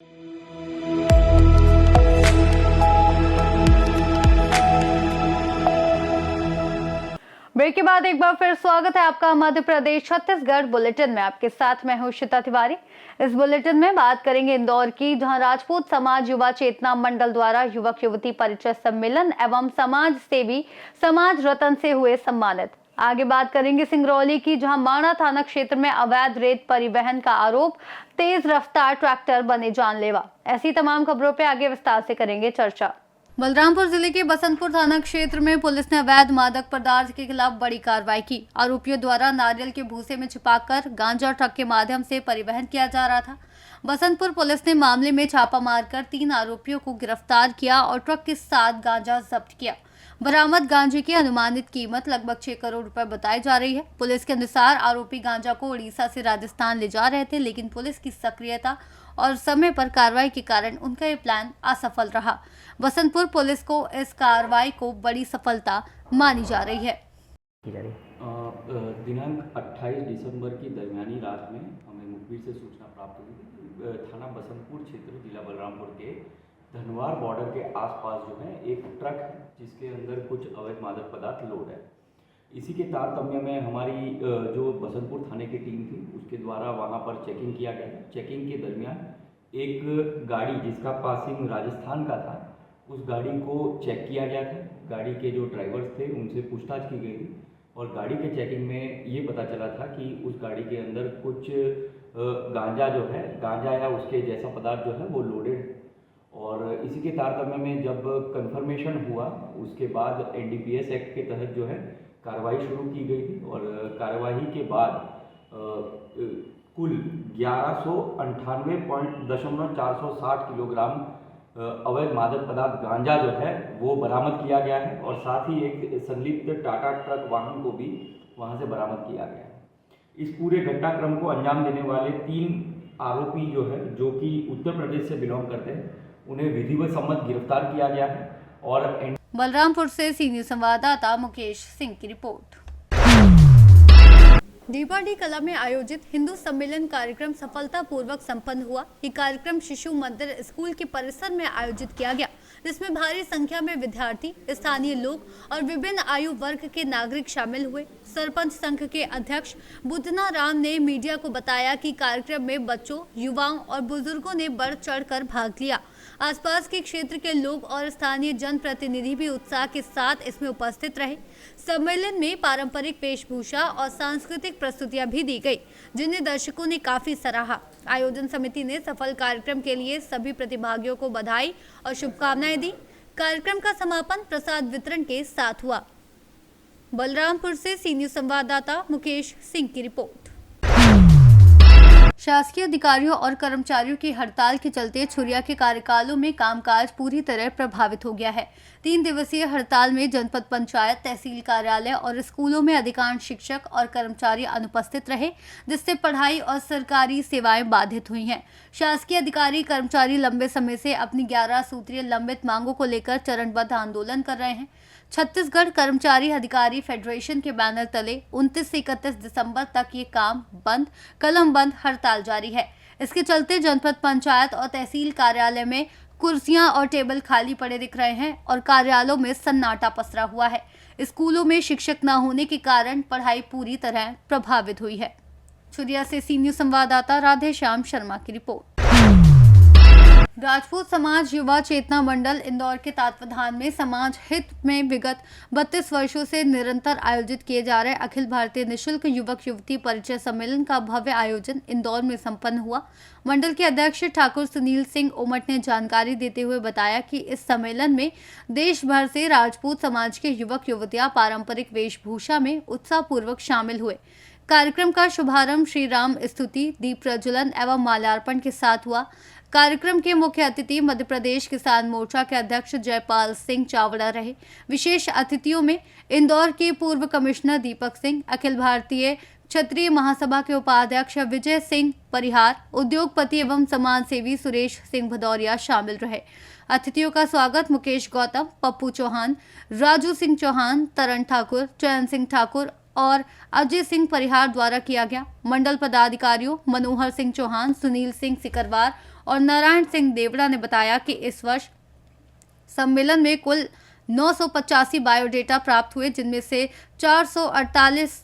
Break के बाद एक बार फिर स्वागत है आपका मध्य प्रदेश छत्तीसगढ़ बुलेटिन में। आपके साथ मैं हूं श्वेता तिवारी। इस बुलेटिन में बात करेंगे इंदौर की, जहां राजपूत समाज युवा चेतना मंडल द्वारा युवक युवती परिचय सम्मेलन एवं समाज सेवी समाज रत्न से हुए सम्मानित। आगे बात करेंगे सिंगरौली की, जहां माणा थाना क्षेत्र में अवैध रेत परिवहन का आरोप, तेज रफ्तार ट्रैक्टर बने जानलेवा। ऐसी तमाम खबरों पर आगे विस्तार से करेंगे चर्चा। बलरामपुर जिले के बसंतपुर थाना क्षेत्र में पुलिस ने अवैध मादक पदार्थ के खिलाफ बड़ी कार्रवाई की। आरोपियों द्वारा नारियल के भूसे में छिपाकर गांजा ट्रक के माध्यम से परिवहन किया जा रहा था। बसंतपुर पुलिस ने मामले में छापा मारकर 3 आरोपियों को गिरफ्तार किया और ट्रक के साथ गांजा जब्त किया। बरामद गांजे की अनुमानित कीमत लगभग 6 करोड़ रुपए बताई जा रही है। पुलिस के अनुसार आरोपी गांजा को उड़ीसा से राजस्थान ले जा रहे थे, लेकिन पुलिस की सक्रियता और समय पर कार्रवाई के कारण उनका ये प्लान असफल रहा। बसंतपुर पुलिस को इस कार्रवाई को बड़ी सफलता मानी जा रही है। दिनांक 28 दिसंबर की दरमियानी रात में हमें मुखबिर से सूचना प्राप्त हुई। थाना बसंतपुर क्षेत्र जिला बलरामपुर के धनवार बॉर्डर के आसपास जो है एक ट्रक है, जिसके अंदर कुछ अवैध मादक पदार्थ लोड है। इसी के तारतम्य में हमारी जो बसंतपुर थाने की टीम थी, उसके द्वारा वहां पर चेकिंग किया गया। चेकिंग के दरमियान एक गाड़ी जिसका पासिंग राजस्थान का था, उस गाड़ी को चेक किया गया था। गाड़ी के जो ड्राइवर्स थे उनसे पूछताछ की गई थी और गाड़ी के चेकिंग में ये पता चला था कि उस गाड़ी के अंदर कुछ गांजा जो है, गांजा या उसके जैसा पदार्थ जो है वो लोडेड। और इसी के तारतम्य में जब कंफर्मेशन हुआ, उसके बाद एनडीपीएस एक्ट के तहत जो है कार्रवाई शुरू की गई थी और कार्रवाई के बाद कुल 1198.460 किलोग्राम अवैध मादक पदार्थ गांजा जो है वो बरामद किया गया है और साथ ही एक संलिप्त टाटा ट्रक वाहन को भी वहां से बरामद किया गया है। इस पूरे घटनाक्रम को अंजाम देने वाले 3 आरोपी जो है, जो कि उत्तर प्रदेश से बिलोंग करते हैं, उन्हें विधिवत सम्मत गिरफ्तार किया गया है। और बलरामपुर से सीनियर संवाददाता मुकेश सिंह की रिपोर्ट। दीपाडी कला में आयोजित हिंदू सम्मेलन कार्यक्रम सफलतापूर्वक संपन्न हुआ। ये कार्यक्रम शिशु मंदिर स्कूल के परिसर में आयोजित किया गया, जिसमें भारी संख्या में विद्यार्थी, स्थानीय लोग और विभिन्न आयु वर्ग के नागरिक शामिल हुए। सरपंच संघ के अध्यक्ष बुद्धना राम ने मीडिया को बताया कि कार्यक्रम में बच्चों, युवाओं और बुजुर्गों ने बढ़ चढ़कर भाग लिया। आसपास के क्षेत्र के लोग और स्थानीय जनप्रतिनिधि भी उत्साह के साथ इसमें उपस्थित रहे। सम्मेलन में पारंपरिक वेशभूषा और सांस्कृतिक प्रस्तुतियां भी दी गई, जिन्हें दर्शकों ने काफी सराहा। आयोजन समिति ने सफल कार्यक्रम के लिए सभी प्रतिभागियों को बधाई और शुभकामनाएं दी। कार्यक्रम का समापन प्रसाद वितरण के साथ हुआ। बलरामपुर से सीनियर संवाददाता मुकेश सिंह की रिपोर्ट। शासकीय अधिकारियों और कर्मचारियों की हड़ताल के चलते छुरिया के कार्यकालों में कामकाज पूरी तरह प्रभावित हो गया है। 3 दिवसीय हड़ताल में जनपद पंचायत, तहसील कार्यालय और स्कूलों में अधिकांश शिक्षक और कर्मचारी अनुपस्थित रहे, जिससे पढ़ाई और सरकारी सेवाएं बाधित हुई हैं। शासकीय अधिकारी कर्मचारी लंबे समय से अपनी 11 सूत्रीय लंबित मांगों को लेकर चरणबद्ध आंदोलन कर रहे हैं। छत्तीसगढ़ कर्मचारी अधिकारी फेडरेशन के बैनर तले 29 से 31 दिसंबर तक ये काम बंद, कलम बंद हड़ताल जारी है। इसके चलते जनपद पंचायत और तहसील कार्यालय में कुर्सियां और टेबल खाली पड़े दिख रहे हैं और कार्यालयों में सन्नाटा पसरा हुआ है। स्कूलों में शिक्षक न होने के कारण पढ़ाई पूरी तरह प्रभावित हुई है। छुरिया से सीनियर संवाददाता राधेश्याम शर्मा की रिपोर्ट। राजपूत समाज युवा चेतना मंडल इंदौर के तत्वावधान में समाज हित में विगत 32 वर्षों से निरंतर आयोजित किए जा रहे अखिल भारतीय निःशुल्क युवक युवती परिचय सम्मेलन का भव्य आयोजन इंदौर में संपन्न हुआ। मंडल के अध्यक्ष ठाकुर सुनील सिंह ओमट ने जानकारी देते हुए बताया कि इस सम्मेलन में देश भर से राजपूत समाज के युवक युवतियां पारंपरिक वेशभूषा में उत्साहपूर्वक शामिल हुए। कार्यक्रम का शुभारंभ श्री राम स्तुति, दीप प्रज्वलन एवं माल्यार्पण के साथ हुआ। कार्यक्रम के मुख्य अतिथि मध्य प्रदेश किसान मोर्चा के अध्यक्ष जयपाल सिंह चावड़ा रहे। विशेष अतिथियों में इंदौर के पूर्व कमिश्नर दीपक सिंह, अखिल भारतीय क्षत्रिय महासभा के उपाध्यक्ष विजय सिंह परिहार, उद्योगपति एवं समाज सेवी सुरेश सिंह भदौरिया शामिल रहे। अतिथियों का स्वागत मुकेश गौतम, पप्पू चौहान, राजू सिंह चौहान, तरन ठाकुर, चयन सिंह ठाकुर और अजय सिंह परिहार द्वारा किया गया। मंडल पदाधिकारियों मनोहर सिंह चौहान, सुनील सिंह सिकरवार और नारायण सिंह देवड़ा ने बताया कि इस वर्ष सम्मेलन में कुल 985 बायोडेटा प्राप्त हुए, जिनमें से 448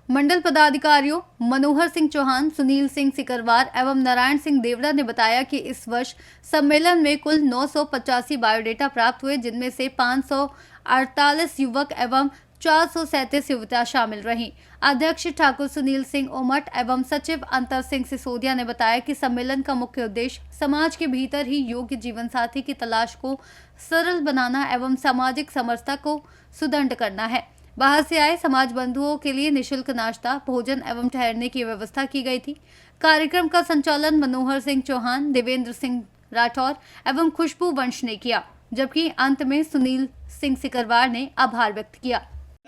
मंडल पदाधिकारियों मनोहर सिंह चौहान, सुनील सिंह सिकरवार एवं नारायण सिंह देवड़ा ने बताया कि इस वर्ष सम्मेलन में कुल 985 बायोडेटा प्राप्त हुए, जिनमें से 548 युवक एवं 437 युवतियां शामिल रहीं। अध्यक्ष ठाकुर सुनील सिंह उमट एवं सचिव अंतर सिंह सिसोदिया ने बताया कि सम्मेलन का मुख्य उद्देश्य समाज के भीतर ही योग्य जीवन साथी की तलाश को सरल बनाना एवं सामाजिक समरसता को सुदृढ़ करना है। बाहर से आए समाज बंधुओं के लिए निःशुल्क नाश्ता, भोजन एवं ठहरने की व्यवस्था की गई थी। कार्यक्रम का संचालन मनोहर सिंह चौहान, देवेंद्र सिंह राठौर एवं खुशबू वंश ने किया, जबकि अंत में सुनील सिंह सिकरवार ने आभार व्यक्त किया।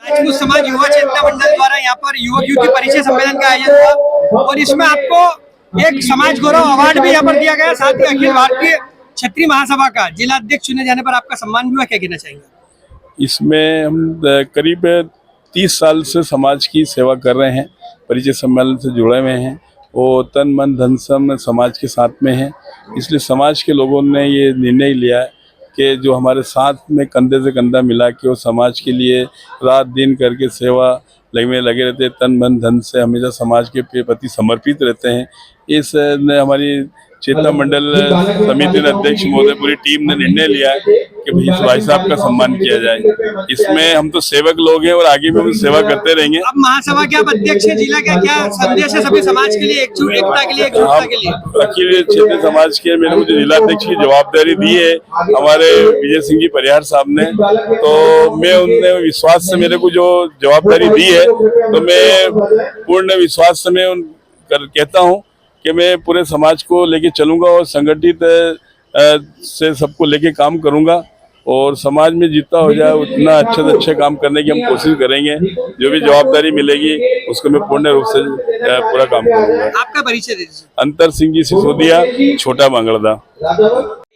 राजपूत समाज युवा चेतना मंडल द्वारा यहाँ पर युवक युवती परिचय सम्मेलन का आयोजन हुआ और इसमें आपको एक समाज गौरव अवार्ड भी यहाँ पर दिया गया। साथ ही अखिल भारतीय क्षत्रिय महासभा का जिला अध्यक्ष चुने जाने पर आपका सम्मान भी हुआ, क्या कहना चाहेंगे? इसमें हम करीब 30 साल से समाज की सेवा कर रहे हैं, परिचय सम्मेलन से जुड़े हुए हैं, वो तन मन धन सम समाज के साथ में हैं। इसलिए समाज के लोगों ने ये निर्णय लिया है कि जो हमारे साथ में कंधे से कंधा मिला के वो समाज के लिए रात दिन करके सेवा में लगे रहते हैं, तन मन धन से हमेशा समाज के प्रति समर्पित रहते हैं। इस हमारी चेतना मंडल समिति ने अध्यक्ष महोदय पूरी टीम ने निर्णय लिया है कि भाई साहब का सम्मान किया जाए। इसमें हम तो सेवक लोग हैं और आगे भी हम सेवा करते रहेंगे। अब महासभा के आप अध्यक्ष हैं, जिला का क्या संदेश है सभी समाज के लिए, एकता के लिए, एकजुटता के लिए? अखिल क्षेत्रीय समाज के मैंने मुझे जिला अध्यक्ष की जवाबदारी दी है हमारे विजय सिंह जी परिहार साहब ने, तो मैं उनने विश्वास से मेरे को जो जवाबदारी दी है तो मैं पूर्ण विश्वास से मैं कहता हूँ कि मैं पूरे समाज को लेके चलूंगा और संगठित से सबको लेके काम करूंगा और समाज में जितना हो जाए उतना अच्छे से अच्छे काम करने की हम कोशिश करेंगे। जो भी जवाबदारी मिलेगी उसको मैं पूर्ण रूप से पूरा काम करूंगा। आपका परिचय दे दीजिए। अंतर सिंह जी सिसोदिया, छोटा बांगड़दा।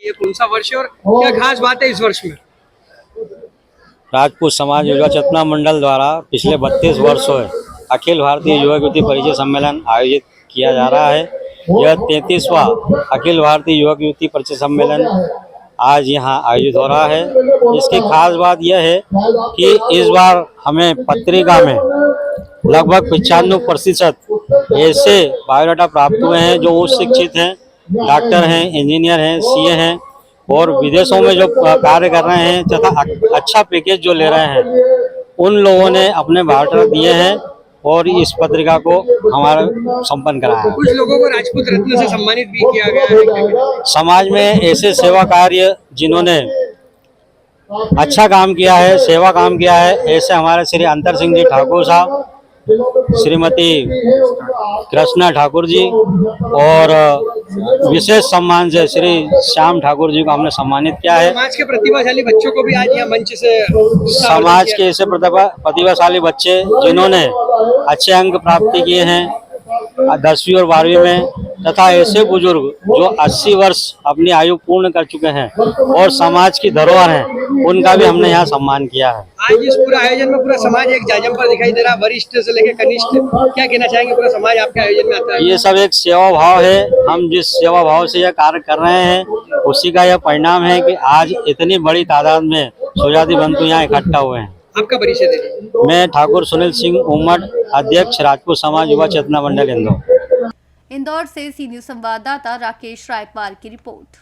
ये कौन सा वर्ष है और क्या खास बात है इस वर्ष में? राजपूत समाज युवा चेतना मंडल द्वारा पिछले 32 वर्षों से अखिल भारतीय युवक युवती परिचय सम्मेलन आयोजित किया जा रहा है। यह 33वां अखिल भारतीय युवक युवती परिचय सम्मेलन आज यहाँ आयोजित हो रहा है। इसकी खास बात यह है कि इस बार हमें पत्रिका में लगभग 95% ऐसे बायोडाटा प्राप्त हुए हैं जो उच्च शिक्षित हैं, डॉक्टर हैं, इंजीनियर हैं, सीए हैं और विदेशों में जो कार्य कर रहे हैं तथा अच्छा पैकेज जो ले रहे हैं, उन लोगों ने अपने बायोडाटा दिए हैं और इस पत्रिका को हमारा संपन्न कराया है। कुछ लोगों को राजपूत रत्न से सम्मानित भी किया गया है। समाज में ऐसे सेवा कार्य जिन्होंने अच्छा काम किया है, सेवा काम किया है, ऐसे हमारे श्री अंतर सिंह जी ठाकुर साहब, श्रीमती कृष्णा ठाकुर जी और विशेष सम्मान से श्री श्याम ठाकुर जी को हमने सम्मानित किया है। समाज के प्रतिभाशाली बच्चों को भी आज यहाँ मंच से समाज के ऐसे प्रतिभाशाली बच्चे जिन्होंने अच्छे अंक प्राप्ति किए हैं 10वीं और 12वीं में तथा ऐसे बुजुर्ग जो 80 वर्ष अपनी आयु पूर्ण कर चुके हैं और समाज की धरोहर हैं, उनका भी हमने यहाँ सम्मान किया है। आज इस पूरा आयोजन में पूरा समाज एक जाजम पर दिखाई दे रहा है, वरिष्ठ से लेकर कनिष्ठ, क्या कहना चाहेंगे? पूरा समाज आपके आयोजन में आता है। ये सब एक सेवा भाव है। हम जिस सेवा भाव से यह कार्य कर रहे हैं उसी का यह परिणाम है कि आज इतनी बड़ी तादाद में सुजाति बंधु यहाँ इकट्ठा हुए हैं। आपका परिचय दे दीजिए। मैं ठाकुर सुनील सिंह उमट, अध्यक्ष राजपूत समाज युवा चेतना मंडल इंदौर। इंदौर से सी न्यूज संवाददाता राकेश रायकवार की रिपोर्ट।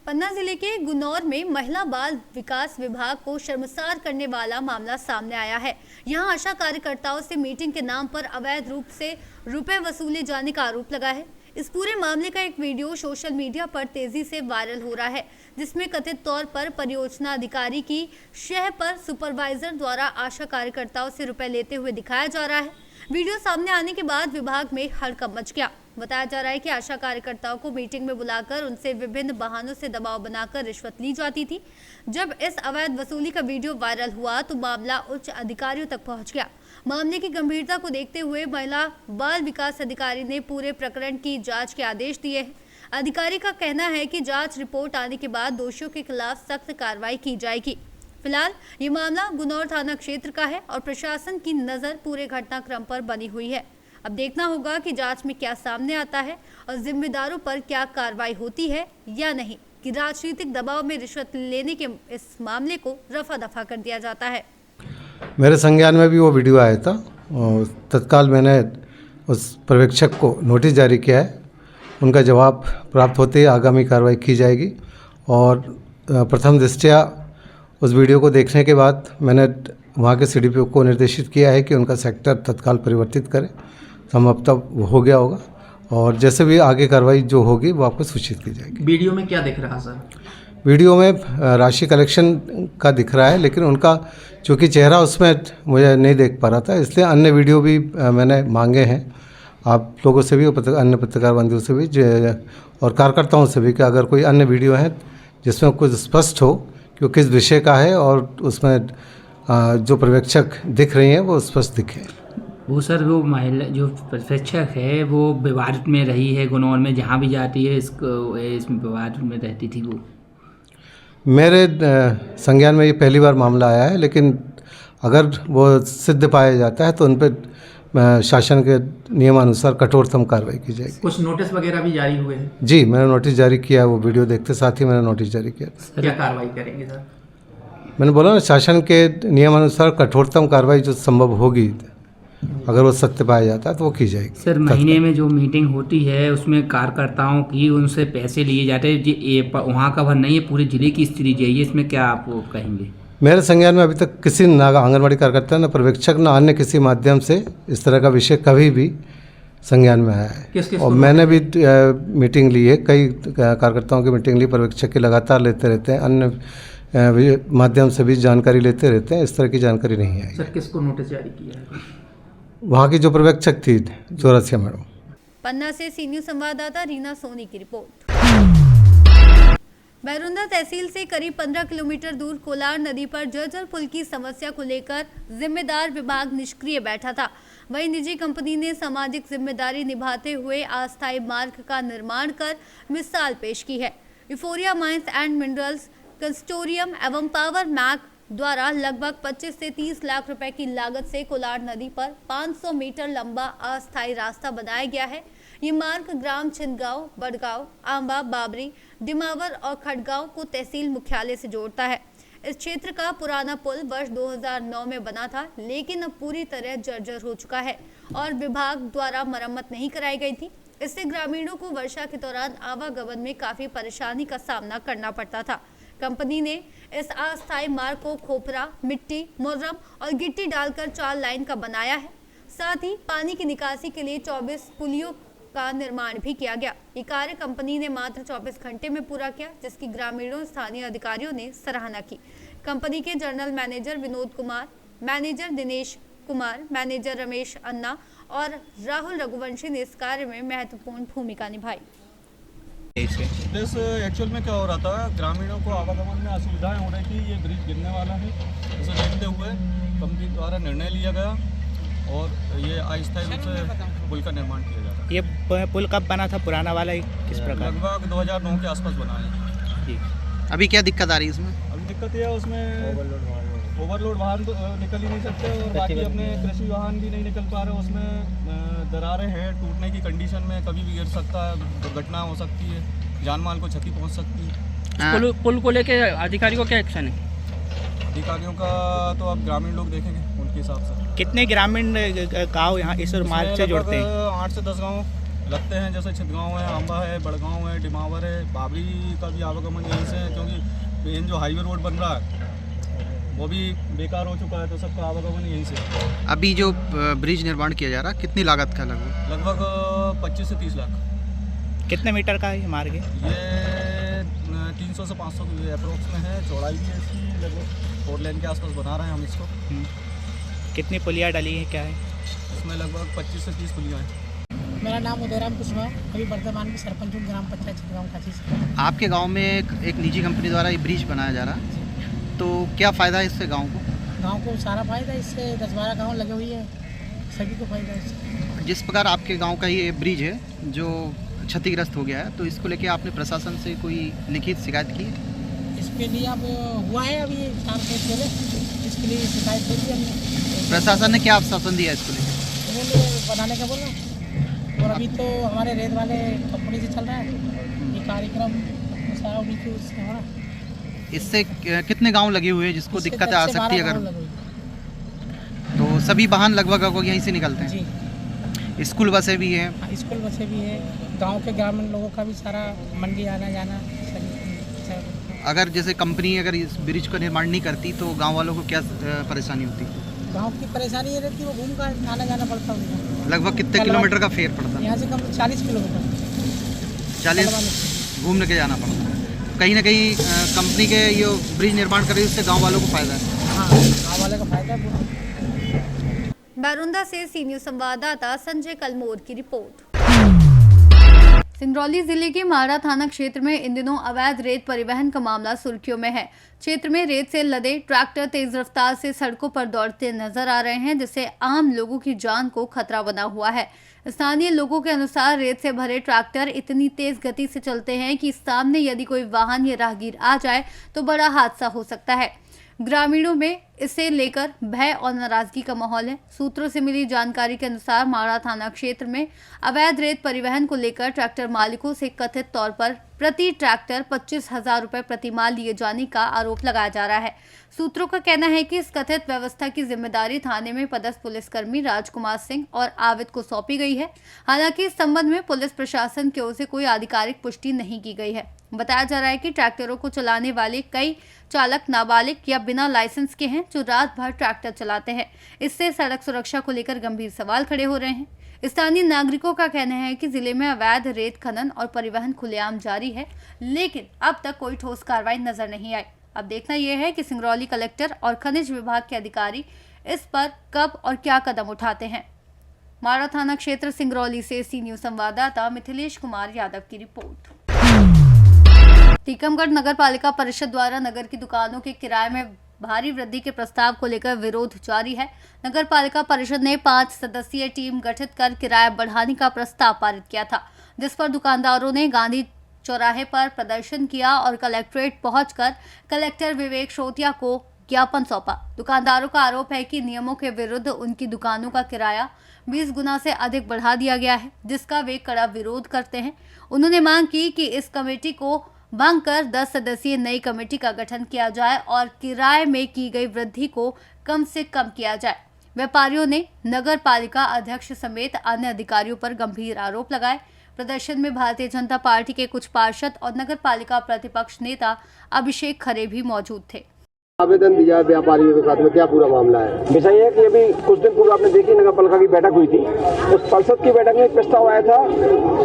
पन्ना जिले के गुनौर में महिला बाल विकास विभाग को शर्मसार करने वाला मामला सामने आया है। यहां आशा कार्यकर्ताओं से मीटिंग के नाम पर अवैध रूप से रुपए वसूले जाने का आरोप लगा है। इस पूरे मामले का एक वीडियो सोशल मीडिया पर तेजी से वायरल हो रहा है, जिसमें कथित तौर पर परियोजना अधिकारी की शह पर सुपरवाइजर द्वारा आशा कार्यकर्ताओं से रुपए लेते हुए दिखाया जा रहा है। वीडियो सामने आने के बाद विभाग में हड़कंप मच गया। बताया जा रहा है कि आशा कार्यकर्ताओं को मीटिंग में बुलाकर उनसे विभिन्न बहानों से दबाव बनाकर रिश्वत ली जाती थी। जब इस अवैध वसूली का वीडियो वायरल हुआ तो मामला उच्च अधिकारियों तक पहुंच गया। मामले की गंभीरता को देखते हुए महिला बाल विकास अधिकारी ने पूरे प्रकरण की जांच के आदेश दिए हैं। अधिकारी का कहना है कि जांच रिपोर्ट आने के बाद दोषियों के खिलाफ सख्त कार्रवाई की जाएगी। फिलहाल ये मामला गुनौर थाना क्षेत्र का है और प्रशासन की नजर पूरे घटनाक्रम पर बनी हुई है। अब देखना होगा कि जांच में क्या सामने आता है और जिम्मेदारों पर क्या कार्रवाई होती है या नहीं, कि राजनीतिक दबाव में रिश्वत लेने के इस मामले को रफा दफा कर दिया जाता है। मेरे संज्ञान में भी वो वीडियो आया था और तत्काल मैंने उस पर्यवेक्षक को नोटिस जारी किया है। उनका जवाब प्राप्त होते ही आगामी कार्रवाई की जाएगी और प्रथम दृष्टया उस वीडियो को देखने के बाद मैंने वहाँ के सीडीपीओ को निर्देशित किया है कि उनका सेक्टर तत्काल परिवर्तित करें। संभवतः हो गया होगा और जैसे भी आगे कार्रवाई जो होगी वो आपको सूचित की जाएगी। वीडियो में क्या दिख रहा सर? वीडियो में राशि कलेक्शन का दिख रहा है, लेकिन उनका चूँकि चेहरा उसमें मुझे नहीं देख पा रहा था, इसलिए अन्य वीडियो भी मैंने मांगे हैं आप लोगों से भी और अन्य पत्रकार बंधुओं से भी और कार्यकर्ताओं से भी कि अगर कोई अन्य वीडियो है जिसमें कुछ स्पष्ट हो कि वो किस विषय का है और उसमें जो पर्यवेक्षक दिख रही हैं वो स्पष्ट दिखे। वो सर वो महिला जो पर्यवेक्षक है वो विवाद में रही है, गुनौर में जहाँ भी जाती है इसमें विवाद में रहती थी। वो मेरे संज्ञान में ये पहली बार मामला आया है, लेकिन अगर वो सिद्ध पाया जाता है तो उन पर शासन के नियमानुसार कठोरतम कार्रवाई की जाएगी। कुछ नोटिस वगैरह भी जारी हुए हैं? जी, मैंने नोटिस जारी किया है। वो वीडियो देखते साथ ही मैंने नोटिस जारी किया। क्या कार्रवाई करेंगे सर? मैंने बोला ना, शासन के नियमानुसार कठोरतम कार्रवाई जो संभव होगी, अगर वो सत्य पाया जाता है तो वो की जाएगी। सर महीने में जो मीटिंग होती है उसमें कार्यकर्ताओं की उनसे पैसे लिए जाते हैं, वहाँ का भर नहीं है, पूरे जिले की स्थिति यही है, इसमें क्या आप कहेंगे? मेरे संज्ञान में अभी तक किसी ना आंगनबाड़ी कार्यकर्ता न पर्यवेक्षक न अन्य किसी माध्यम से इस तरह का विषय कभी भी संज्ञान में आया है। और मैंने भी मीटिंग ली है, कई कार्यकर्ताओं की मीटिंग ली, पर्यवेक्षक की लगातार लेते रहते हैं, अन्य माध्यम से भी जानकारी लेते रहते हैं। इस तरह की जानकारी नहीं आई। सर किसको नोटिस जारी किया है? वहाँ की जो पर्यवेक्षक थी चौरसिया मैडम। पन्ना से सी न्यूज़ संवाददाता रीना सोनी की रिपोर्ट। बैरुंदा तहसील से करीब 15 किलोमीटर दूर कोलार नदी पर जर्जर पुल की समस्या को लेकर जिम्मेदार विभाग निष्क्रिय बैठा था। वहीं निजी कंपनी ने सामाजिक जिम्मेदारी निभाते हुए अस्थायी मार्ग का निर्माण कर मिसाल पेश की है। Euphoria mines and minerals consortium एवं पावर मैक द्वारा लगभग 25 से 30 लाख रुपए की लागत से कोलार नदी पर 500 मीटर लंबा अस्थायी रास्ता बनाया गया है। ये मार्ग ग्राम छिंदगांव, बड़गांव, आंबा, बाबरी, डिमावर और खड़गांव को तहसील मुख्यालय से जोड़ता है। इस क्षेत्र का पुराना पुल वर्ष 2009 में बना था, लेकिन अब पूरी तरह जर्जर हो चुका है और विभाग द्वारा मरम्मत नहीं कराई गई थी। इससे ग्रामीणों को वर्षा के दौरान आवागमन में काफी परेशानी का सामना करना पड़ता था। कंपनी ने इस अस्थायी मार्ग को खोपरा, मिट्टी, मुर्रम और गिट्टी डालकर 4 लाइन का बनाया है। साथ ही पानी की निकासी के लिए 24 पुलियों का निर्माण भी किया गया। ये कार्य कंपनी ने मात्र 24 घंटे में पूरा किया, जिसकी ग्रामीणों स्थानीय अधिकारियों ने सराहना की। कंपनी के general manager Vinod Kumar, manager Dinesh Kumar, manager Ramesh Anna और राहुल रघुवंशी ने इस कार्य में महत्वपूर्ण भूमिका निभाई। इस एक्चुअल में क्या हो रहा था, ग्रामीणों को आवागमन में असुविधाएं हो रही थी। ये ब्रिज गिरने वाला है, इसे देखते हुए कंपनी द्वारा निर्णय लिया गया और ये अस्थायी रूप से पुल का निर्माण किया जा रहा है। ये पुल कब बना था, पुराना वाला किस प्रकार? लगभग 2009 के आसपास बना है। अभी क्या दिक्कत आ रही है इसमें? अभी दिक्कत यह है, उसमें ओवरलोड वाहन तो निकल ही नहीं सकते और बाकी अपने कृषि वाहन भी नहीं निकल पा रहे। उसमें दरारें हैं, टूटने की कंडीशन में, कभी भी गिर सकता है, दुर्घटना हो सकती है, जान माल को क्षति पहुंच सकती है। पुल को लेके अधिकारी को क्या एक्शन है? अधिकारियों का तो अब ग्रामीण लोग देखेंगे उनके हिसाब से। कितने ग्रामीण गाँव यहाँ इस मार्ग से जोड़ते हैं? 8 से 10 गाँव लगते हैं, जैसे छिदगांव है, आंबा है, बड़गांव है, डिमावर है, बाबरी का भी आवागमन यहीं से है, क्योंकि मेन जो हाईवे रोड बन रहा है वो भी बेकार हो चुका है, तो सबका आवागमन यहीं से। अभी जो ब्रिज निर्माण किया जा रहा है कितनी लागत का लगभग 25 से 30 लाख। कितने मीटर का है ये मार्ग? ये 300 से 500 की अप्रोक्स में है, चौड़ाई भी है इसकी लगभग 4 लेन के आसपास बना रहे हैं हम इसको। कितनी पुलियाँ डली हैं, क्या है इसमें? लगभग 25 से 30 पुलियाँ हैं। मेरा नाम उदयराम कुशवाहा, अभी वर्तमान में सरपंच हूँ ग्राम पंचायत छिदगांव का चीज। आपके गांव में एक निजी कंपनी द्वारा ये ब्रिज बनाया जा रहा है, तो क्या फ़ायदा है इससे गांव को? गांव को सारा फायदा, इससे 10-12 गांव लगे हुई है, सभी को फायदा इससे। जिस प्रकार आपके गांव का ये ब्रिज है जो क्षतिग्रस्त हो गया है, तो इसको लेके आपने प्रशासन से कोई लिखित शिकायत की है? इसके लिए अब हुआ है, अभी 4 दिन पहले इसके लिए शिकायत दे दी हमने। प्रशासन ने क्या आश्वासन दिया इसको लेकर? अपने लिए बनाने का बोला। और अभी तो हमारे रेत वाले कंपनी से चल रहा है ये कार्यक्रम सारा उन्हीं के उससे हो रहा है। इससे कितने गांव लगे हुए हैं जिसको इससे दिक्कत 10 आ से सकती है 12 अगर? गाँव लगे हुए हैं। तो सभी वाहन लगभग यहीं से निकलते हैं? जी स्कूल बसें भी हैं? हाँ, स्कूल बसें भी है, गांव के ग्रामीण लोगों का भी सारा मंडी आना जाना सभी। अगर जैसे कंपनी अगर इस ब्रिज का निर्माण नहीं करती तो गांव वालों को क्या परेशानी होती? गांव की परेशानी ये रहती है, वो घूम कर आना जाना पड़ता है उनको। लगभग कितने किलोमीटर का फेर पड़ता है? यहाँ से कम 40 किलोमीटर 40 घूमने के जाना पड़ता है। कहीं ना कहीं कंपनी के ये ब्रिज निर्माण कर रही है, उससे गाँव वालों को फायदा है। हाँ, गाँव वाले का फायदा है। बैरुंदा से सी न्यूज संवाददाता संजय कलमोर की रिपोर्ट। सिंगरौली जिले के माड़ा थाना क्षेत्र में इन दिनों अवैध रेत परिवहन का मामला सुर्खियों में है। क्षेत्र में रेत से लदे ट्रैक्टर तेज रफ्तार से सड़कों पर दौड़ते नजर आ रहे हैं, जिससे आम लोगों की जान को खतरा बना हुआ है। स्थानीय लोगों के अनुसार रेत से भरे ट्रैक्टर इतनी तेज गति से चलते हैं कि सामने यदि कोई वाहन या राहगीर आ जाए तो बड़ा हादसा हो सकता है। ग्रामीणों में इसे लेकर भय और नाराजगी का माहौल है। सूत्रों से मिली जानकारी के अनुसार माड़ा थाना क्षेत्र में अवैध रेत परिवहन को लेकर ट्रैक्टर मालिकों से कथित तौर पर प्रति ट्रैक्टर 25,000 रुपए प्रतिमाह लिए जाने का आरोप लगाया जा रहा है। सूत्रों का कहना है कि इस कथित व्यवस्था की जिम्मेदारी थाने में पदस्थ पुलिसकर्मी राजकुमार सिंह और आविद को सौंपी गई है। हालांकि इस संबंध में पुलिस प्रशासन की ओर से कोई आधिकारिक पुष्टि नहीं की गई है। बताया जा रहा है कि ट्रैक्टरों को चलाने वाले कई चालक नाबालिग या बिना लाइसेंस के हैं जो रात भर ट्रैक्टर चलाते हैं। इससे सड़क सुरक्षा को लेकर गंभीर सवाल खड़े हो रहे हैं। स्थानीय नागरिकों का कहना है कि जिले में अवैध रेत खनन और परिवहन खुलेआम जारी है, लेकिन अब तक कोई ठोस कार्रवाई नजर नहीं आई। अब देखना यह है कि सिंगरौली कलेक्टर और खनिज विभाग के अधिकारी इस पर कब और क्या कदम उठाते हैं। माड़ा थाना क्षेत्र सिंगरौली से सी न्यूज संवाददाता मिथिलेश कुमार यादव की रिपोर्ट। टीकमगढ़ नगर पालिका परिषद द्वारा नगर की दुकानों के किराए में भारी वृद्धि के प्रस्ताव को लेकर विरोध जारी है। नगर पालिका परिषद ने 5 सदस्यीय टीम गठित कर किराया बढ़ाने का प्रस्ताव पारित किया था, जिस पर दुकानदारों ने गांधी चौराहे पर प्रदर्शन किया और कलेक्ट्रेट पहुंचकर कलेक्टर विवेक शोतिया को ज्ञापन सौंपा। दुकानदारों का आरोप है कि नियमों के विरुद्ध उनकी दुकानों का किराया 20 गुना से अधिक बढ़ा दिया गया है, जिसका वे कड़ा विरोध करते हैं। उन्होंने मांग की कि इस कमेटी को भंग कर 10 सदस्यीय नई कमेटी का गठन किया जाए और किराए में की गई वृद्धि को कम से कम किया जाए। व्यापारियों ने नगर पालिका अध्यक्ष समेत अन्य अधिकारियों पर गंभीर आरोप लगाए। प्रदर्शन में भारतीय जनता पार्टी के कुछ पार्षद और नगर पालिका प्रतिपक्ष नेता अभिषेक खरे भी मौजूद थे। आवेदन दिया व्यापारियों के साथ में, क्या पूरा मामला है? विषय है कि अभी कुछ दिन पूर्व आपने देखी नगर पालिका की बैठक हुई थी। उस परिषद की बैठक में एक प्रस्ताव आया था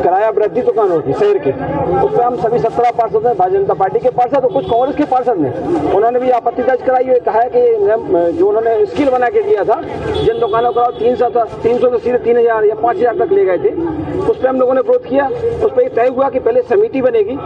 किराया वृद्धि दुकानों की शहर की। उस पर हम सभी 17 पार्षद हैं, भारतीय जनता पार्टी के पार्षद और कुछ कांग्रेस के पार्षद ने, उन्होंने भी आपत्ति दर्ज कराई हुई। कहा है कि जो उन्होंने स्कील बना के दिया था, जिन दुकानों का 300 से सीधे 3,000 या 5,000 तक ले गए थे, उस पर हम लोगों ने विरोध किया। उस पर तय हुआ कि पहले समिति बनेगी,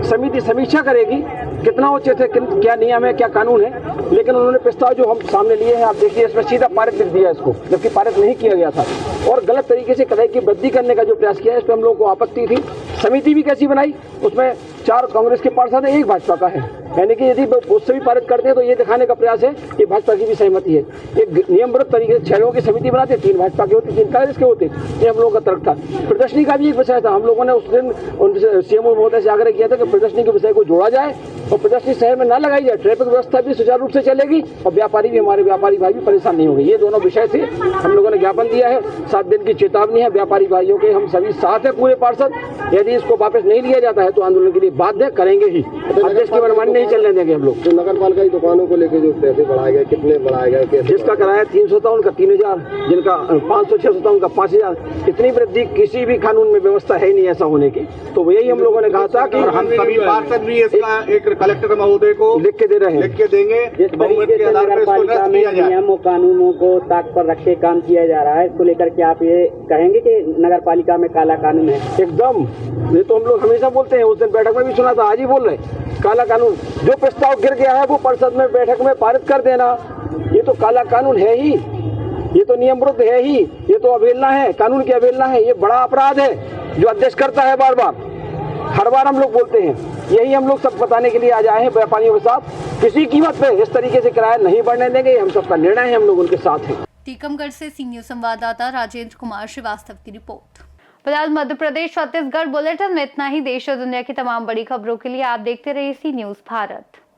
समिति समीक्षा करेगी कितना उचित है, क्या नियम है, क्या कानून है। लेकिन उन्होंने प्रस्ताव जो हम सामने लिए हैं, आप देखिए इसमें सीधा पारित लिख दिया इसको, जबकि पारित नहीं किया गया था। और गलत तरीके से किराए की वृद्धि करने का जो प्रयास किया है, इस पर हम लोगों को आपत्ति थी। समिति भी कैसी बनाई, उसमें 4 कांग्रेस के पार्षद है, 1 भाजपा का है। यानी कि यदि उससे भी पारित करते हैं तो ये दिखाने का प्रयास है कि भाजपा की भी सहमति है। एक नियमबद्ध तरीके से 6 लोगों की समिति बनाते, 3 भाजपा के होते, 3 कांग्रेस के होते। ये हम लोगों का तर्क था। प्रदर्शनी का भी एक विषय था। हम लोगों ने उस दिन सीएमओ महोदय से आग्रह किया था कि प्रदर्शनी के विषय को जोड़ा जाए और प्रदर्शनी शहर में न लगाई जाए। ट्रैफिक व्यवस्था भी सुचारू रूप से चलेगी और व्यापारी भी, हमारे व्यापारी भाई भी परेशान नहीं होंगे। ये दोनों विषय थे। हम लोगों ने ज्ञापन दिया है, 7 दिन की चेतावनी है व्यापारी भाइयों के। हम सभी साथ है पूरे पार्षद। यदि इसको वापस नहीं लिया जाता है तो आंदोलन के लिए बाध्य करेंगे ही। देश की मनमानी नहीं चलने देंगे हम लोग। तो नगर पालिका की दुकानों को लेकर जो पैसे बढ़ाए गए, कितने बढ़ाए गए? जिसका किराया 300 था उनका 3,000, जिनका 500-600 था उनका 5,000। इतनी वृद्धि किसी भी कानून में व्यवस्था है नहीं ऐसा होने की। तो यही हम लोगों ने कहा था कि हम सभी पार्षद भी इसका एक कलेक्टर महोदय को लिख के दे रहे हैं, लिख के देंगे। जिस तरीके से नगर पालिका में नियमों कानूनों को ताक पर रखे काम किया जा रहा है, इसको लेकर के आप ये कहेंगे कि नगर पालिका में काला कानून है? एकदम। ये तो हम लोग हमेशा बोलते हैं, उस दिन बैठक में भी सुना था, आज ही बोल रहे हैं काला कानून। जो प्रस्ताव गिर गया है वो परिषद में बैठक में पारित कर देना, ये तो काला कानून है ही, ये तो नियम विरुद्ध है ही, ये तो अवहेलना है, कानून की अवहेलना है। ये बड़ा अपराध है जो अध्यक्ष करता है बार बार, हर बार हम लोग बोलते हैं। यही हम लोग सब बताने के लिए आज आए हैं व्यापारियों के साथ। किसी कीमत पे इस तरीके से किराया नहीं बढ़ने देंगे, हम सबका निर्णय है, हम लोग उनके साथ हैं। टीकमगढ़ से सी न्यूज संवाददाता राजेंद्र कुमार श्रीवास्तव की रिपोर्ट। फिलहाल मध्य प्रदेश छत्तीसगढ़ बुलेटिन में इतना ही। देश और दुनिया की तमाम बड़ी खबरों के लिए आप देखते रहिए सी न्यूज भारत।